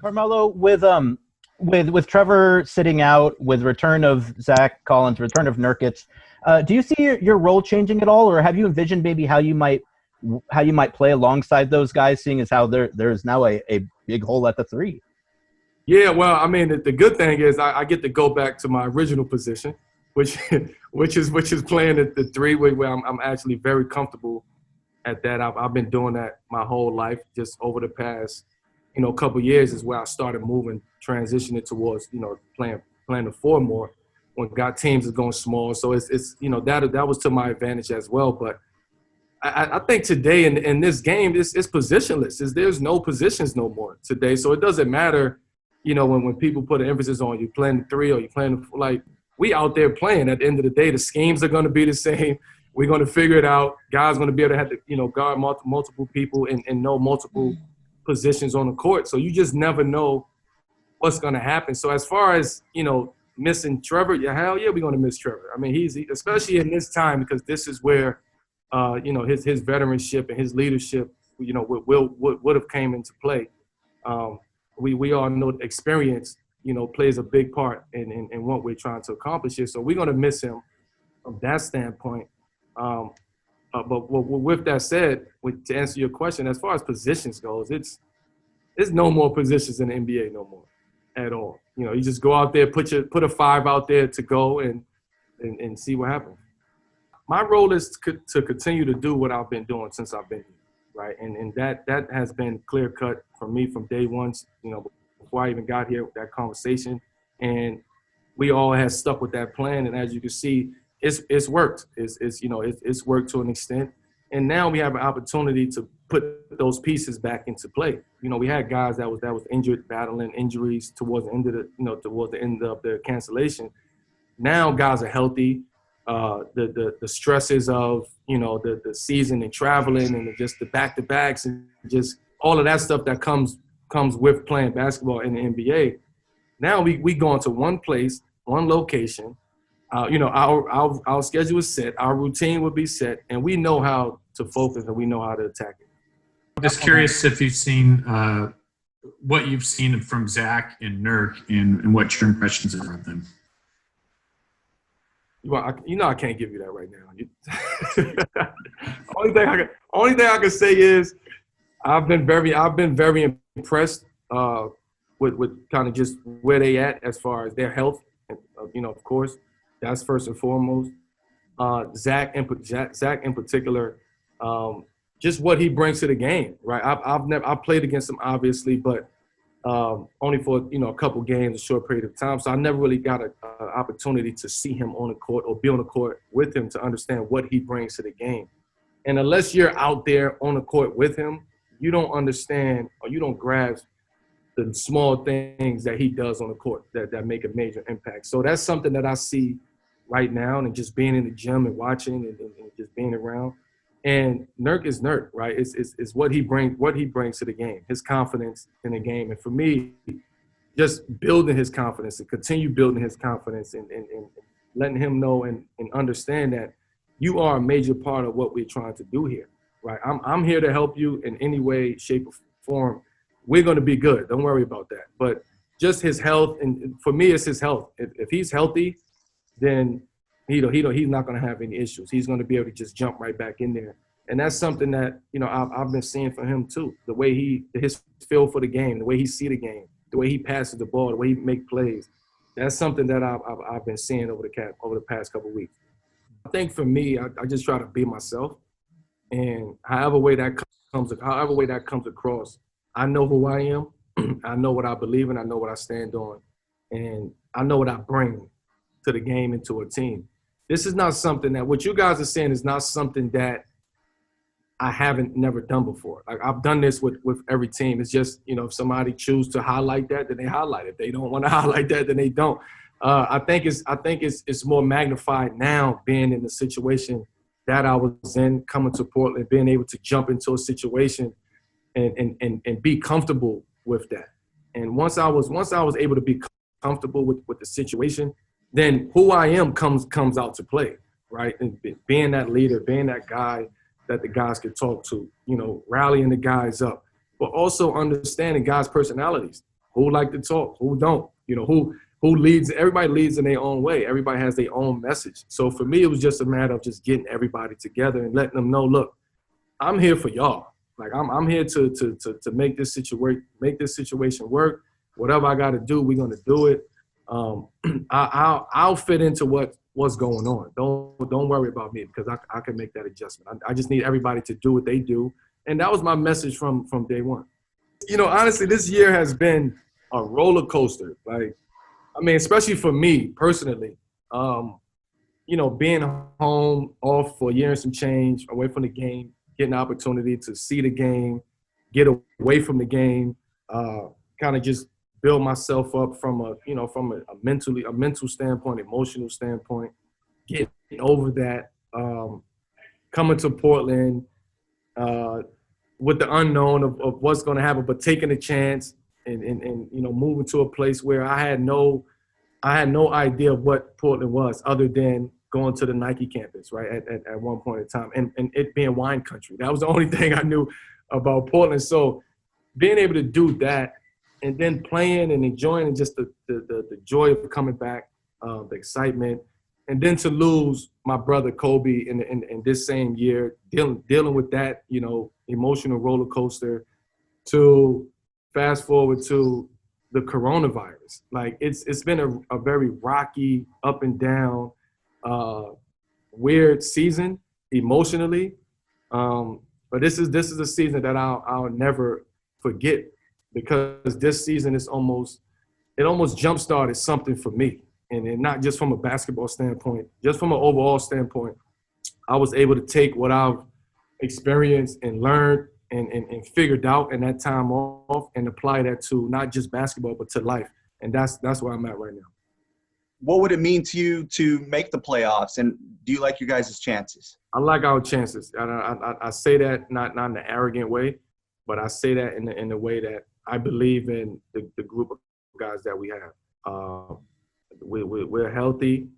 Carmelo, with Trevor sitting out, with return of Zach Collins, return of Nurkic, do you see your role changing at all, or have you envisioned maybe how you might play alongside those guys, seeing as how there's now a big hole at the three? Yeah, well, I mean, the good thing is I get to go back to my original position, which which is playing at the three, where I'm actually very comfortable at that. I've been doing that my whole life. Just over the past, couple years is where I started moving, transitioning towards, playing the four more when got teams is going small. So it's that was to my advantage as well. But I think today in this game, it's positionless. There's no positions no more today. So it doesn't matter, when people put an emphasis on you playing the three or you playing like we out there playing. At the end of the day, the schemes are going to be the same. We're going to figure it out. Guys going to be able to have to, guard multiple people and know multiple positions on the court. So you just never know what's going to happen. So as far as, missing Trevor, yeah, hell yeah, we're going to miss Trevor. I mean, especially in this time, because this is where, his veteranship and his leadership, would have came into play. We all know experience, plays a big part in what we're trying to accomplish here. So we're going to miss him from that standpoint. But with that said, to answer your question, as far as positions goes, there's no more positions in the NBA no more at all. You just go out there, put a five out there to go and see what happens. My role is to continue to do what I've been doing since I've been here, right? And that has been clear cut for me from day one, before I even got here with that conversation. And we all have stuck with that plan. And as you can see, it's worked. It's worked to an extent. And now we have an opportunity to put those pieces back into play. We had guys that was injured, battling injuries towards the end of the cancellation. Now guys are healthy. The stresses of the season and traveling and just the back-to-backs and just all of that stuff that comes with playing basketball in the NBA. Now we go into one place, one location. Our schedule is set, our routine will be set, and we know how to focus and we know how to attack it. I'm just curious if you've seen what you've seen from Zach and Nurk and what your impressions are of them. Well, I can't give you that right now. Only thing I can say is I've been very impressed with kind of just where they at as far as their health. Of course, that's first and foremost. Zach in particular, just what he brings to the game, right? I've played against him obviously, but only for a couple games, a short period of time. So I never really got an opportunity to see him on the court or be on the court with him to understand what he brings to the game. And unless you're out there on the court with him, you don't understand or you don't grasp the small things that he does on the court that make a major impact. So that's something that I see right now, and just being in the gym and watching and just being around. And Nurk is Nurk, right? It's what he brings to the game, his confidence in the game. And for me, just building his confidence and continue building his confidence and letting him know and understand that you are a major part of what we're trying to do here, right? I'm here to help you in any way, shape, or form. We're going to be good. Don't worry about that. But just his health, and for me, it's his health. If he's healthy, then he's not going to have any issues. He's going to be able to just jump right back in there. And that's something that, I've been seeing from him too. The way his feel for the game, the way he see the game, the way he passes the ball, the way he make plays. That's something that I've been seeing over the past couple of weeks. I think for me, I just try to be myself, and however way that comes across, I know who I am. I know what I believe in. I know what I stand on, and I know what I bring to the game and to a team. This is not something that what you guys are saying is not something that I haven't never done before. I've done this with every team. It's just, if somebody choose to highlight that, then they highlight it. If they don't want to highlight that, then they don't. I think it's more magnified now, being in the situation that I was in, coming to Portland, being able to jump into a situation and be comfortable with that. And once I was able to be comfortable with the situation, then who I am comes out to play, right? And being that leader, being that guy that the guys can talk to, rallying the guys up, but also understanding guys' personalities. who like to talk, who don't, who leads. Everybody leads in their own way. Everybody has their own message. So for me, it was just a matter of just getting everybody together and letting them know, look, I'm here for y'all. Like I'm here to make this situation work. Whatever I got to do, we're gonna do it. I'll fit into what's going on. Don't worry about me because I can make that adjustment. I just need everybody to do what they do, and that was my message from day one. Honestly, this year has been a roller coaster. Like, I mean, especially for me personally. Being home off for a year and some change, away from the game, getting the opportunity to see the game, get away from the game, kind of just build myself up from a mental standpoint, emotional standpoint, getting over that, coming to Portland with the unknown of what's going to happen, but taking a chance and moving to a place where I had no idea of what Portland was other than going to the Nike campus, right, at one point in time, and it being wine country. That was the only thing I knew about Portland. So being able to do that and then playing and enjoying and just the joy of coming back, the excitement, and then to lose my brother Kobe in this same year, dealing with that, emotional roller coaster, to fast forward to the coronavirus. Like it's been a very rocky, up and down, weird season emotionally, but this is a season that I'll never forget, because this season almost jump-started something for me, and not just from a basketball standpoint, just from an overall standpoint. I was able to take what I've experienced and learned and figured out in that time off and apply that to not just basketball but to life, and that's where I'm at right now. What would it mean to you to make the playoffs, and do you like your guys' chances? I like our chances. I say that not in an arrogant way, but I say that in the way that I believe in the group of guys that we have. We're healthy.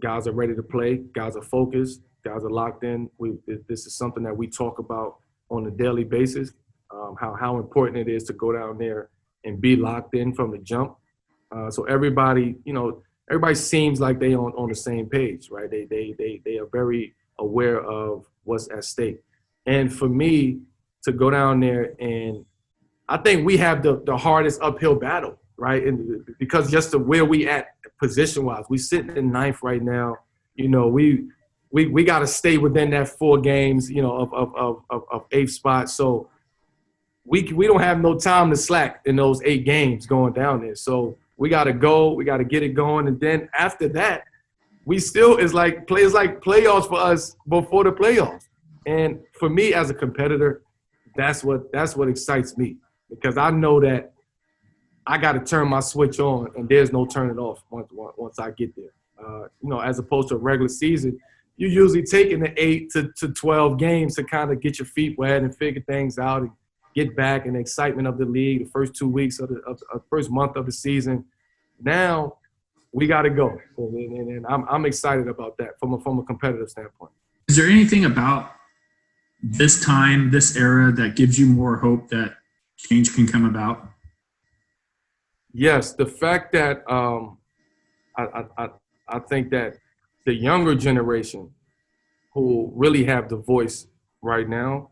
Guys are ready to play. Guys are focused. Guys are locked in. This is something that we talk about on a daily basis, how important it is to go down there and be locked in from the jump. So everybody seems like they on the same page, right? They are very aware of what's at stake. And for me to go down there, and I think we have the hardest uphill battle, right? And because just where we at position-wise, we sitting in ninth right now. We got to stay within that 4 games, of eighth spot. So we don't have no time to slack in those 8 games going down there. So we got to go. We got to get it going. And then after that, we still is like playoffs for us before the playoffs. And for me as a competitor, that's what excites me, because I know that I got to turn my switch on and there's no turning off once I get there. As opposed to a regular season, you're usually taking the 8 to 12 games to kind of get your feet wet and figure things out and get back in the excitement of the league, the first 2 weeks of the first month of the season. Now we got to go, and I'm excited about that from a competitive standpoint. Is there anything about this time, this era, that gives you more hope that change can come about? Yes, the fact that I think that the younger generation who really have the voice right now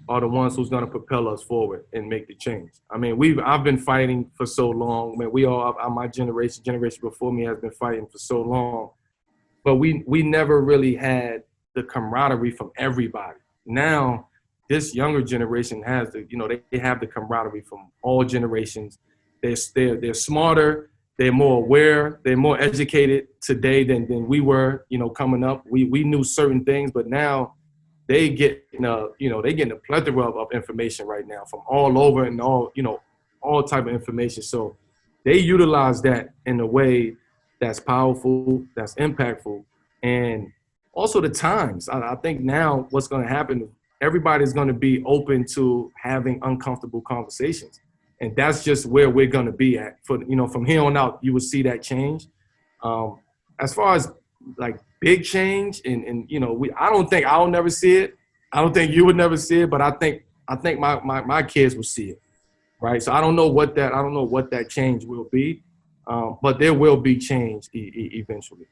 are the ones who's going to propel us forward and make the change. I mean, I've been fighting for so long. Man, we all, my generation before me has been fighting for so long, but we never really had the camaraderie from everybody. Now, this younger generation has they have the camaraderie from all generations. They're smarter. They're more aware. They're more educated today than we were, coming up. We knew certain things, but now they get, they getting a plethora of information right now from all over and all type of information. So they utilize that in a way that's powerful, that's impactful. And also the times. I think now what's going to happen, everybody's going to be open to having uncomfortable conversations. And that's just where we're going to be at. From here on out, you will see that change. As far as like big change, I'll never see it. I don't think you would never see it, but I think my kids will see it. right? So I don't know what that change will be, but there will be change eventually.